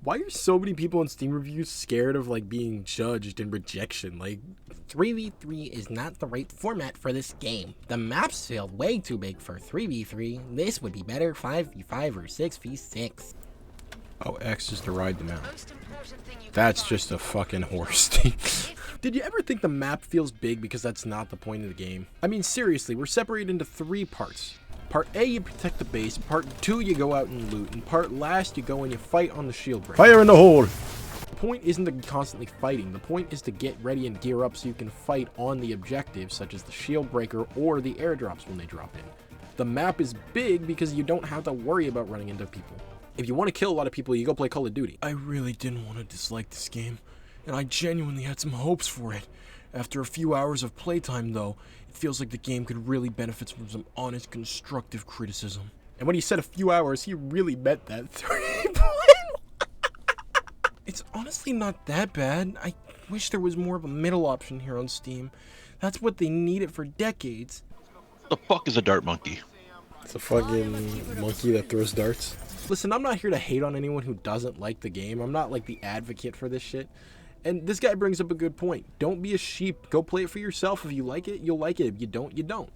Why are so many people in Steam reviews scared of like being judged and rejection? Like 3v3 is not the right format for this game. The maps feel way too big for 3v3. This would be better 5v5 or 6v6. Oh, X is to ride the map. That's just a fucking horse thing. Did you ever think the map feels big because that's not the point of the game? I mean, seriously, we're separated into 3 parts. Part A, you protect the base. Part 2, you go out and loot. And part last, you go and you fight on the shield break. Fire in the hole! The point isn't to be constantly fighting. The point is to get ready and gear up so you can fight on the objectives, such as the shield breaker or the airdrops when they drop in. The map is big because you don't have to worry about running into people. If you want to kill a lot of people, you go play Call of Duty. I really didn't want to dislike this game, and I genuinely had some hopes for it. After a few hours of playtime, though, it feels like the game could really benefit from some honest, constructive criticism. And when he said a few hours, he really meant that. 3 It's honestly not that bad. I wish there was more of a middle option here on Steam. That's what they needed for decades. The fuck is a dart monkey? It's a fucking monkey that throws darts. Listen, I'm not here to hate on anyone who doesn't like the game. I'm not like the advocate for this shit. And this guy brings up a good point. Don't be a sheep. Go play it for yourself. If you like it, you'll like it. If you don't, you don't.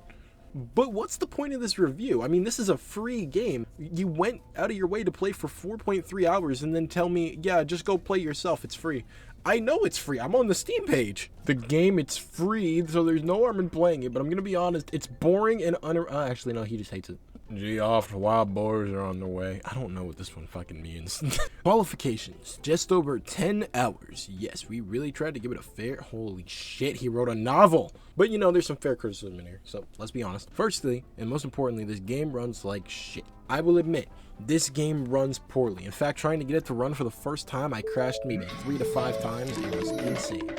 But what's the point of this review? I mean, this is a free game. You went out of your way to play for 4.3 hours and then tell me, yeah, just go play yourself. It's free. I know it's free. I'm on the Steam page. The game, it's free, so there's no harm in playing it. But I'm going to be honest, it's boring and actually, no, he just hates it. Gee, off the wild boars are on their way. I don't know what this one fucking means. Qualifications. Just over 10 hours. Yes, we really tried to give it a fair... Holy shit, he wrote a novel. But you know, there's some fair criticism in here, so let's be honest. Firstly, and most importantly, this game runs like shit. I will admit, this game runs poorly. In fact, trying to get it to run for the first time, I crashed maybe 3 to 5 times. It was insane.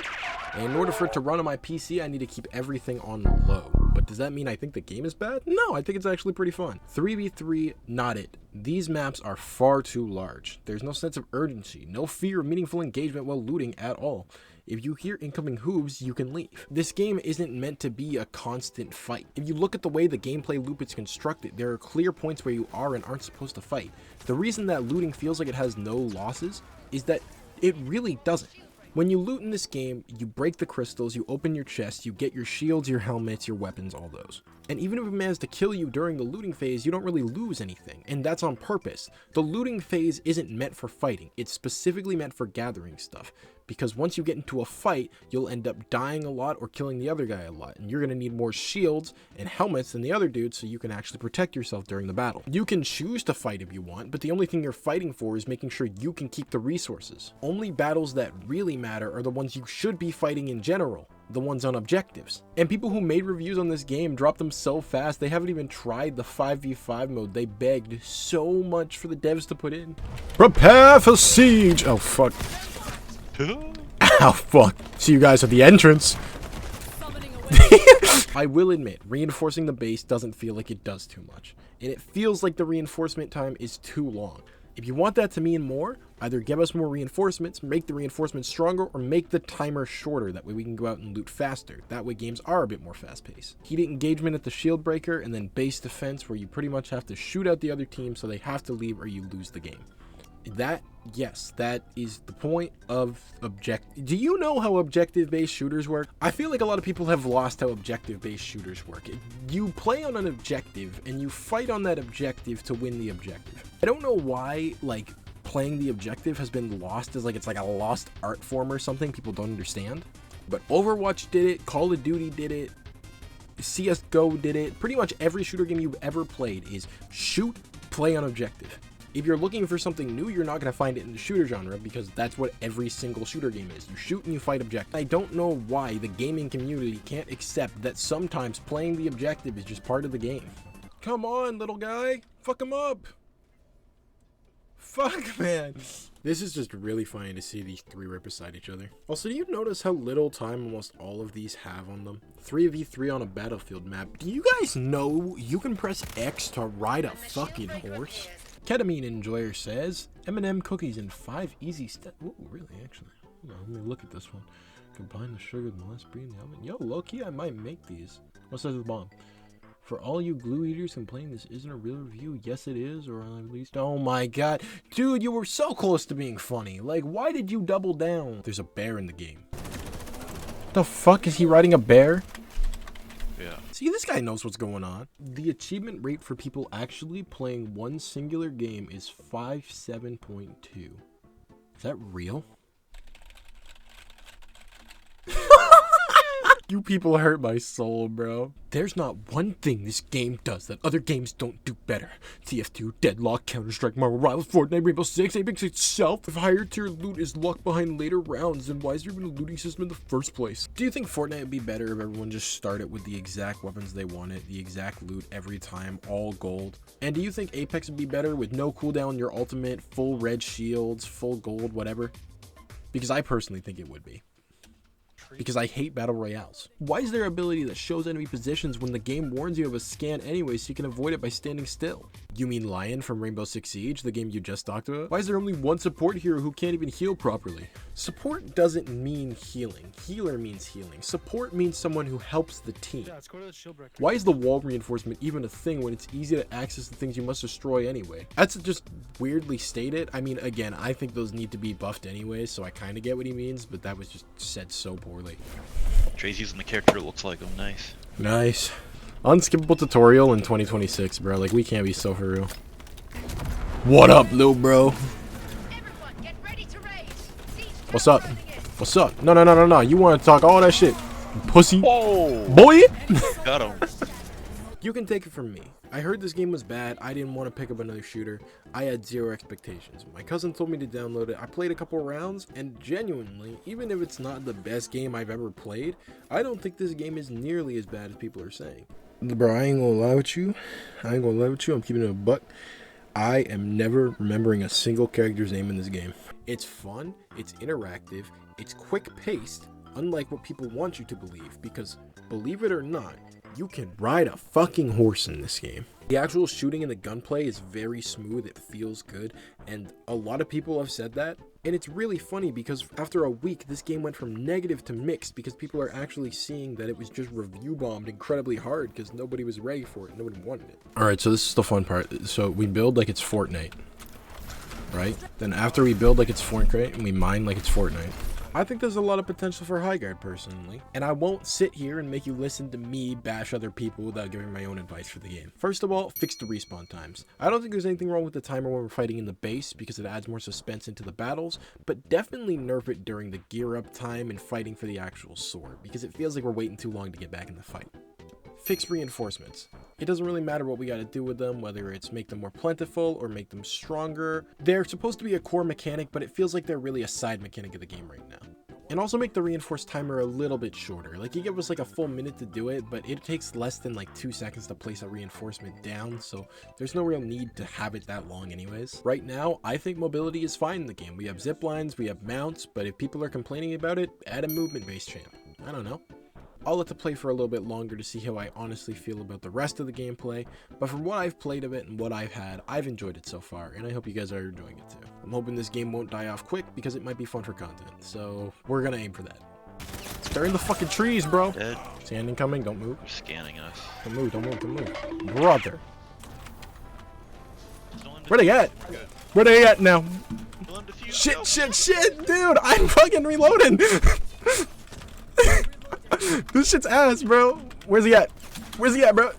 And in order for it to run on my PC, I need to keep everything on low. But does that mean I think the game is bad? No, I think it's actually pretty fun. 3v3, not it. These maps are far too large. There's no sense of urgency, no fear of meaningful engagement while looting at all. If you hear incoming hooves, you can leave. This game isn't meant to be a constant fight. If you look at the way the gameplay loop is constructed, there are clear points where you are and aren't supposed to fight. The reason that looting feels like it has no losses is that it really doesn't. When you loot in this game, you break the crystals, you open your chest, you get your shields, your helmets, your weapons, all those. And even if it manages to kill you during the looting phase, you don't really lose anything, and that's on purpose. The looting phase isn't meant for fighting, it's specifically meant for gathering stuff. Because once you get into a fight, you'll end up dying a lot or killing the other guy a lot, and you're going to need more shields and helmets than the other dude so you can actually protect yourself during the battle. You can choose to fight if you want, but the only thing you're fighting for is making sure you can keep the resources. Only battles that really matter are the ones you should be fighting in general, the ones on objectives. And people who made reviews on this game dropped them so fast they haven't even tried the 5v5 mode they begged so much for the devs to put in. Prepare for siege! Oh, fuck. Oh, fuck. See you guys at the entrance. I will admit, reinforcing the base doesn't feel like it does too much, and it feels like the reinforcement time is too long. If you want that to mean more, either give us more reinforcements, make the reinforcements stronger, or make the timer shorter. That way we can go out and loot faster. That way games are a bit more fast-paced. Heated engagement at the shield breaker, and then base defense where you pretty much have to shoot out the other team so they have to leave or you lose the game. Yes, that is the point of objective. Do you know how objective-based shooters work? I feel like a lot of people have lost how objective-based shooters work. You play on an objective, and you fight on that objective to win the objective. I don't know why, like, playing the objective has been lost as, like, it's like a lost art form or something people don't understand. But Overwatch did it, Call of Duty did it, CSGO did it. Pretty much every shooter game you've ever played is shoot, play on objective. If you're looking for something new, you're not going to find it in the shooter genre because that's what every single shooter game is. You shoot and you fight objectives. I don't know why the gaming community can't accept that sometimes playing the objective is just part of the game. Come on, little guy. Fuck him up. Fuck, man. This is just really funny to see these 3 right beside each other. Also, do you notice how little time almost all of these have on them? 3v3 on a battlefield map. Do you guys know you can press X to ride a fucking horse? Ketamine Enjoyer says, M&M cookies in 5 easy steps. Ooh, really, actually. Hold on, let me look at this one. Combine the sugar with the less brie in the oven. Yo, low-key, I might make these. What size is the bomb? For all you glue eaters complaining this isn't a real review, yes it is, or at least, oh my god. Dude, you were so close to being funny. Like, why did you double down? There's a bear in the game. The fuck, is he riding a bear? Yeah. See, this guy knows what's going on. The achievement rate for people actually playing one singular game is 57.2. Is that real? You people hurt my soul, bro. There's not one thing this game does that other games don't do better. TF2, Deadlock, Counter-Strike, Marvel Rivals, Fortnite, Rainbow Six, Apex itself. If higher tier loot is locked behind later rounds, then why is there even a looting system in the first place? Do you think Fortnite would be better if everyone just started with the exact weapons they wanted, the exact loot every time, all gold? And do you think Apex would be better with no cooldown, your ultimate, full red shields, full gold, whatever? Because I personally think it would be. Because I hate battle royales. Why is there ability that shows enemy positions when the game warns you of a scan anyway so you can avoid it by standing still? You mean Lion from Rainbow Six Siege, the game you just talked about? Why is there only one support hero who can't even heal properly? Support doesn't mean healing. Healer means healing. Support means someone who helps the team. Yeah, let's go to the shield breaker. Why is the wall reinforcement even a thing when it's easy to access the things you must destroy anyway? That's just weirdly stated. I mean, again, I think those need to be buffed anyway, so I kind of get what he means, but that was just said so poorly. Trey's using the character that looks like him. Nice. Nice. Unskippable tutorial in 2026, bro. Like, we can't be so for real. What up, little bro? Everyone, get ready to raid. Siege What's up? coming in. What's up? No. You want to talk all that shit, pussy? Whoa! Boy! Got him. You can take it from me. I heard this game was bad. I didn't want to pick up another shooter. I had zero expectations. My cousin told me to download it. I played a couple rounds, and genuinely, even if it's not the best game I've ever played, I don't think this game is nearly as bad as people are saying. Bro, I ain't gonna lie with you. I'm keeping it a buck. I am never remembering a single character's name in this game. It's fun, it's interactive, it's quick-paced, unlike what people want you to believe, because believe it or not, you can ride a fucking horse in this game. The actual shooting and the gunplay is very smooth, it feels good, and a lot of people have said that. And it's really funny because after a week, this game went from negative to mixed because people are actually seeing that it was just review bombed incredibly hard because nobody was ready for it, nobody wanted it. Alright, so this is the fun part. So we build like it's Fortnite, right? Then after we build like it's Fortnite, we mine like it's Fortnite. I think there's a lot of potential for HiGhGuArD personally, and I won't sit here and make you listen to me bash other people without giving my own advice for the game. First of all, fix the respawn times. I don't think there's anything wrong with the timer when we're fighting in the base because it adds more suspense into the battles, but definitely nerf it during the gear up time and fighting for the actual sword because it feels like we're waiting too long to get back in the fight. Fix reinforcements. It doesn't really matter what we got to do with them, whether it's make them more plentiful or make them stronger. They're supposed to be a core mechanic, but it feels like they're really a side mechanic of the game right now. And also make the reinforced timer a little bit shorter. Like, you give us like a full minute to do it, but it takes less than like 2 seconds to place a reinforcement down, so there's no real need to have it that long anyways. Right now, I think mobility is fine in the game. We have zip lines, we have mounts, but if people are complaining about it, add a movement-based champ. I don't know. I'll let it play for a little bit longer to see how I honestly feel about the rest of the gameplay, but from what I've played of it and what I've had, I've enjoyed it so far, and I hope you guys are enjoying it too. I'm hoping this game won't die off quick because it might be fun for content, so we're gonna aim for that. They're in the fucking trees, bro. Dead. Sand incoming, don't move. They're scanning us. Don't move, don't move, don't move. Brother. Where they at? Where they at now? Shit, dude, I'm fucking reloading. This shit's ass, bro. Where's he at? Where's he at, bro?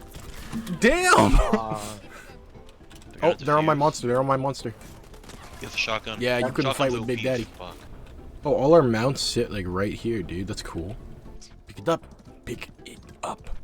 Damn! Oh, they're on my monster. They're on my monster. Get the shotgun. Yeah, you couldn't fight with Big Daddy. Oh, all our mounts sit like right here, dude. That's cool. Pick it up. Pick it up.